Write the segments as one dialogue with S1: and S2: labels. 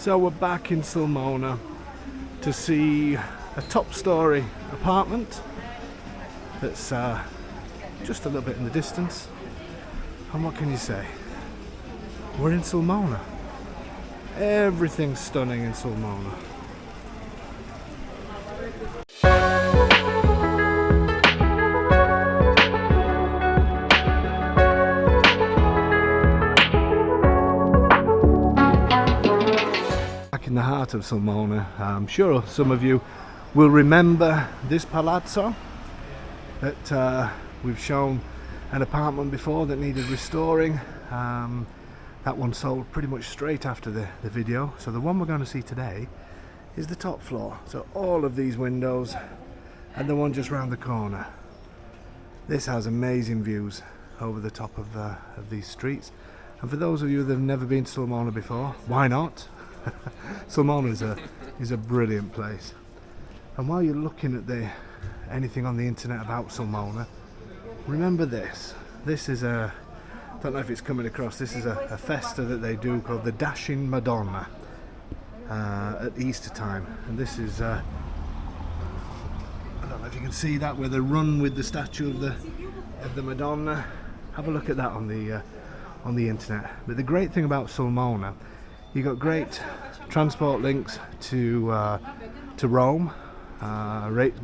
S1: So we're back in Sulmona to see a top-story apartment that's just a little bit in the distance. And what can you say? We're in Sulmona. Everything's stunning in Sulmona. In the heart of Sulmona. I'm sure some of you will remember this palazzo that we've shown an apartment before that needed restoring. That one sold pretty much straight after the video. So the one we're going to see today is the top floor. So all of these windows and the one just round the corner. This has amazing views over the top of these streets. And for those of you that have never been to Sulmona before, why not? Sulmona is a brilliant place. And while you're looking at anything on the internet about Sulmona, remember this. This is don't know if it's coming across, this is a festa that they do called the Dashing Madonna at Easter time. And this is, I don't know if you can see that, where they run with the statue of the Madonna. Have a look at that on the internet. But the great thing about Sulmona, you got great transport links to Rome,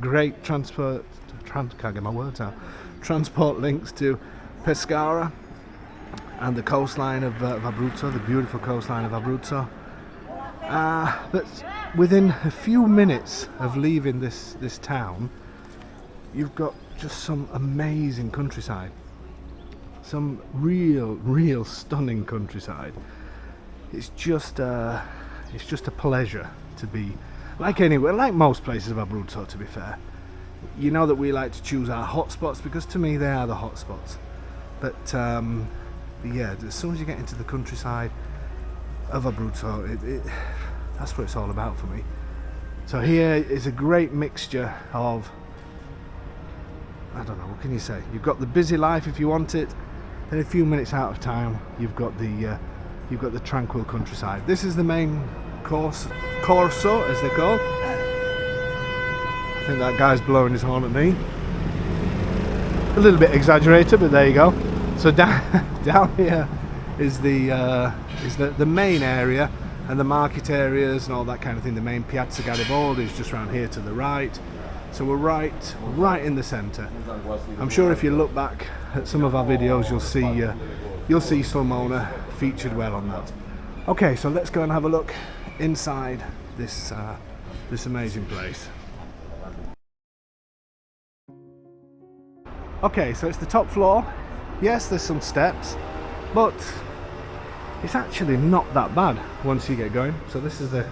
S1: great transport links to Pescara and the coastline of Abruzzo, the beautiful coastline of Abruzzo. But within a few minutes of leaving this town, you've got just some amazing countryside, some real stunning countryside. It's just a pleasure to be, like anywhere, like most places of Abruzzo, to be fair. You know that we like to choose our hotspots because to me they are the hotspots. But yeah, as soon as you get into the countryside of Abruzzo, that's what it's all about for me. So here is a great mixture of, I don't know, what can you say? You've got the busy life if you want it, then a few minutes out of town you've got the tranquil countryside. This is the main corso, as they call. I think that guy's blowing his horn at me. A little bit exaggerated, but there you go. So down here is the main area, and the market areas and all that kind of thing. The main Piazza Garibaldi is just around here to the right. So we're right in the centre. I'm sure if you look back at some of our videos, you'll see Sulmona featured well on that. Okay, so let's go and have a look inside this amazing place. Okay, so it's the top floor. Yes, there's some steps, but it's actually not that bad once you get going. So this is the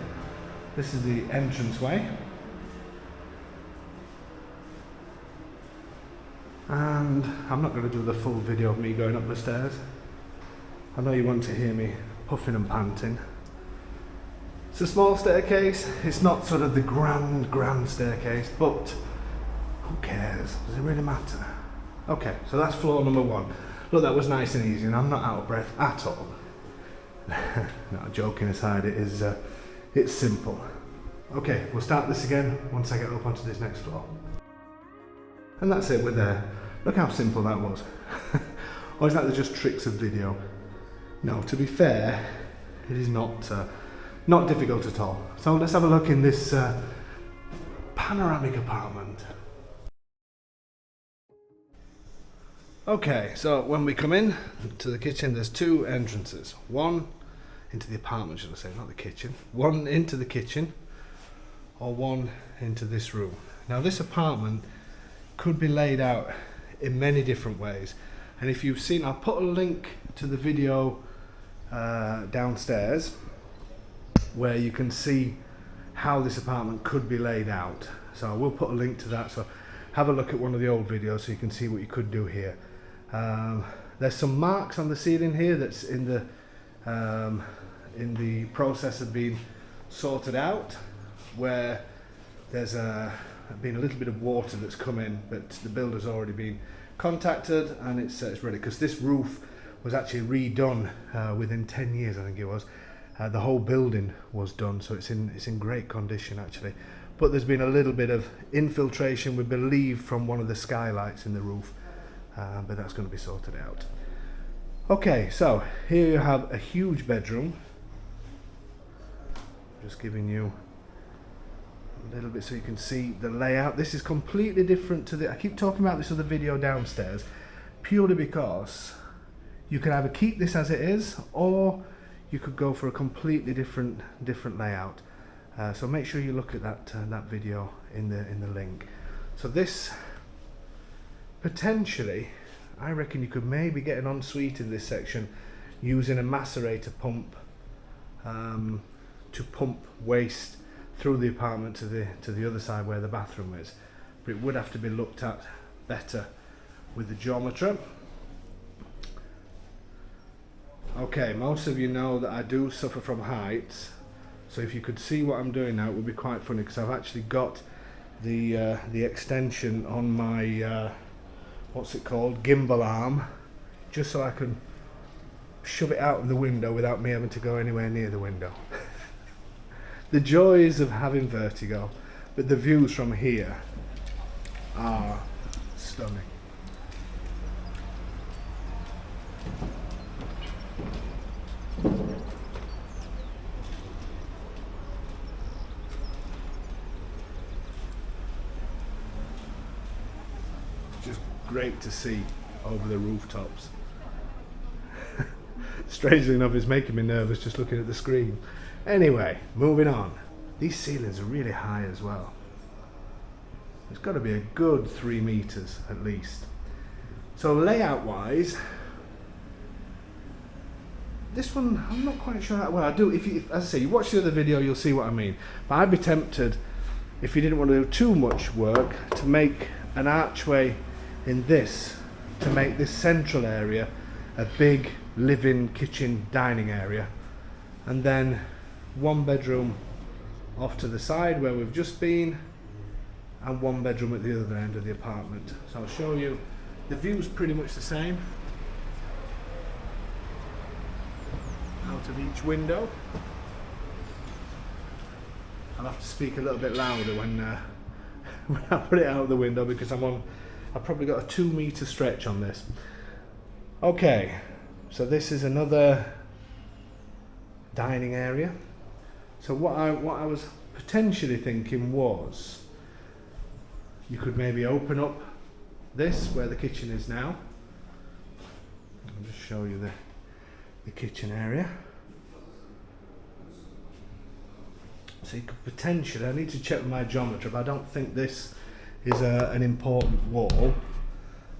S1: entranceway. And I'm not going to do the full video of me going up the stairs. I know you want to hear me puffing and panting. It's a small staircase. It's not sort of the grand staircase, but who cares? Does it really matter? Okay, so that's floor number one. Look, that was nice and easy, and I'm not out of breath at all. No, joking aside, it's simple. Okay, we'll start this again once I get up onto this next floor. And that's it, we're there. Look how simple that was. Or is that just tricks of video? No, to be fair, it is not difficult at all. So let's have a look in this panoramic apartment. Okay, so when we come in to the kitchen, there's two entrances. One into the apartment, should I say, not the kitchen. One into the kitchen, or one into this room. Now this apartment could be laid out in many different ways, and if you've seen, I'll put a link to the video downstairs where you can see how this apartment could be laid out. So I will put a link to that, so have a look at one of the old videos so you can see what you could do here. There's some marks on the ceiling here that's in the process of being sorted out, where there's been a little bit of water that's come in, but the builder's already been contacted and it's ready, because this roof was actually redone within 10 years, I think it was, The whole building was done, so it's in great condition actually. But there's been a little bit of infiltration, we believe, from one of the skylights in the roof, but that's going to be sorted out. Okay, so here you have a huge bedroom. Just giving you a little bit so you can see the layout. This is completely different to the, I keep talking about this other video downstairs, purely because you can either keep this as it is, or you could go for a completely different layout. So make sure you look at that video in the link. So this, potentially, I reckon you could maybe get an ensuite in this section using a macerator pump to pump waste through the apartment to the other side where the bathroom is. But it would have to be looked at better with the geometry. Okay, most of you know that I do suffer from heights. So if you could see what I'm doing now, it would be quite funny, because I've actually got the extension on my what's it called, gimbal arm, just so I can shove it out of the window without me having to go anywhere near the window. The joys of having vertigo, but the views from here are stunning. Just great to see over the rooftops. Strangely enough, it's making me nervous just looking at the screen. Anyway, moving on. These ceilings are really high as well. It's got to be a good 3 meters at least. So layout wise, this one I'm not quite sure how well I do. If you, as I say, you watch the other video, you'll see what I mean. But I'd be tempted, if you didn't want to do too much work, to make an archway in this, to make this central area a big living, kitchen, dining area, and then 1 bedroom off to the side where we've just been, and 1 bedroom at the other end of the apartment. So I'll show you. The view's pretty much the same out of each window. I'll have to speak a little bit louder when I put it out of the window, because I've probably got a 2 meter stretch on this. Okay, so this is another dining area. So what I was potentially thinking was, you could maybe open up this where the kitchen is now. I'll just show you the kitchen area. So you could potentially, I need to check with my geometry, but I don't think this is an important wall.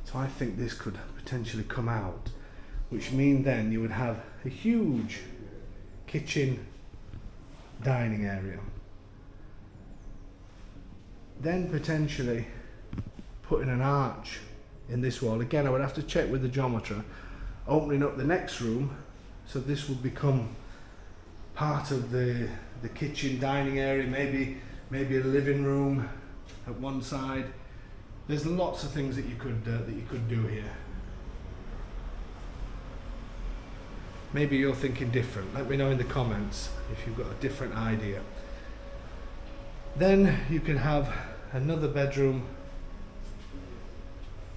S1: So I think this could potentially come out, which means then you would have a huge kitchen dining area. Then potentially putting an arch in this wall. Again, I would have to check with the geometry. Opening up the next room, so this would become part of the kitchen dining area, maybe a living room at one side. There's lots of things that you could do here. Maybe you're thinking different. Let me know in the comments if you've got a different idea. Then you can have another bedroom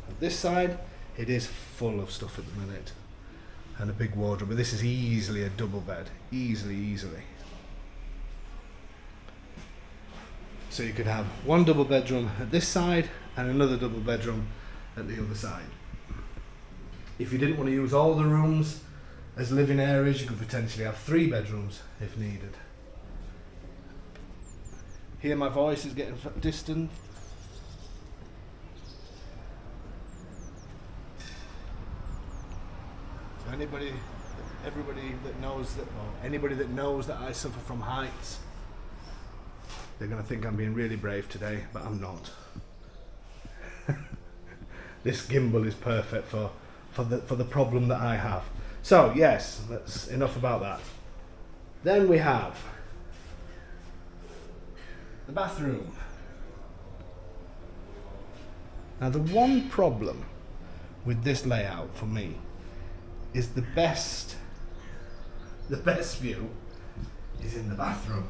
S1: at this side. It is full of stuff at the minute, and a big wardrobe, but this is easily a double bed, easily. So you could have 1 double bedroom at this side and another double bedroom at the other side. If you didn't want to use all the rooms as living areas, you could potentially have 3 bedrooms if needed. Here my voice is getting distant. So everybody that knows that, or anybody that knows that I suffer from heights, they're going to think I'm being really brave today, but I'm not. This gimbal is perfect for the problem that I have. So yes, that's enough about that. Then we have the bathroom. Now the one problem with this layout for me is the best view is in the bathroom,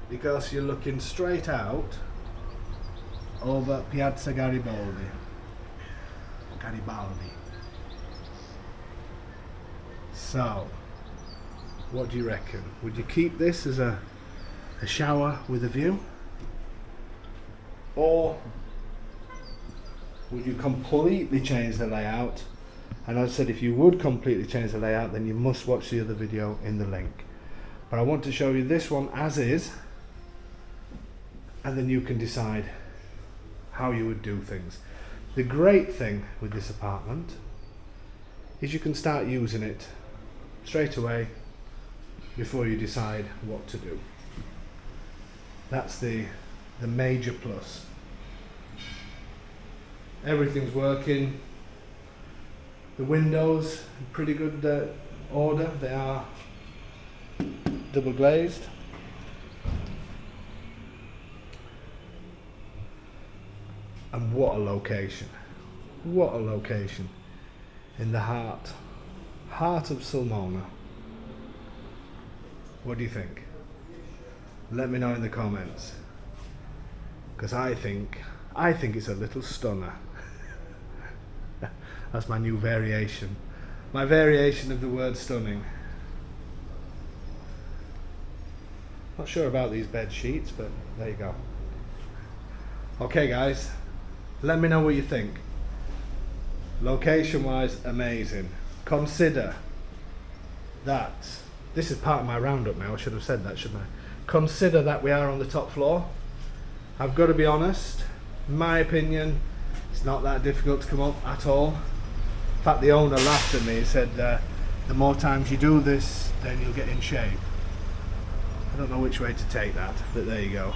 S1: because you're looking straight out over Piazza Garibaldi. So, what do you reckon? Would you keep this as a shower with a view? Or would you completely change the layout? And as I said, if you would completely change the layout, then you must watch the other video in the link. But I want to show you this one as is, and then you can decide how you would do things. The great thing with this apartment is you can start using it straight away before you decide what to do. That's the major plus. Everything's working. The windows in pretty good order. They are double glazed. And what a location. What a location. In the heart of Sulmona. What do you think? Let me know in the comments. Because I think it's a little stunner. That's my new variation. My variation of the word stunning. Not sure about these bed sheets, but there you go. Okay guys, let me know what you think. Location wise, amazing. Consider that, this is part of my roundup now, I should have said that, shouldn't I? Consider that we are on the top floor. I've got to be honest, in my opinion, it's not that difficult to come up at all. In fact, the owner laughed at me and said, the more times you do this, then you'll get in shape. I don't know which way to take that, but there you go.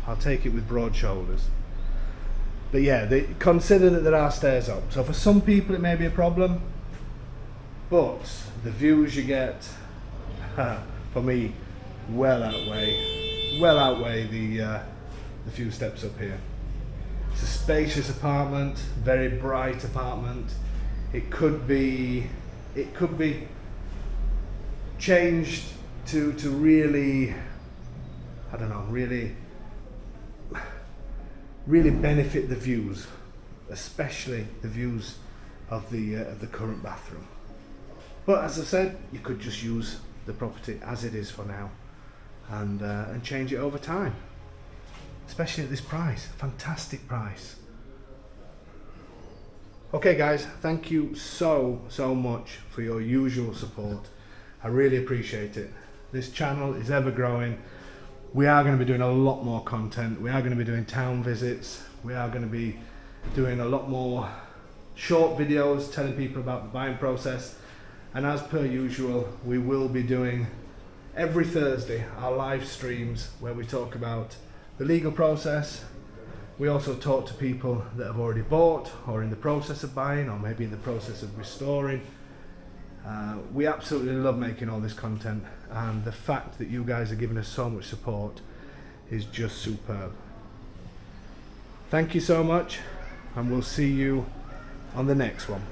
S1: I'll take it with broad shoulders. But yeah, consider that there are stairs up. So for some people it may be a problem, but the views you get, for me, well outweigh the few steps up here. It's a spacious apartment, very bright apartment. It could be changed to really, I don't know, really benefit the views, especially the views of the current bathroom. But as I said, you could just use the property as it is for now, and change it over time. Especially at this price, fantastic price. Okay guys, thank you so much for your usual support. I really appreciate it. This channel is ever growing. We are going to be doing a lot more content. We are going to be doing town visits. We are going to be doing a lot more short videos telling people about the buying process. And as per usual, we will be doing every Thursday our live streams where we talk about the legal process. We also talk to people that have already bought or in the process of buying or maybe in the process of restoring. We absolutely love making all this content, and the fact that you guys are giving us so much support is just superb. Thank you so much, and we'll see you on the next one.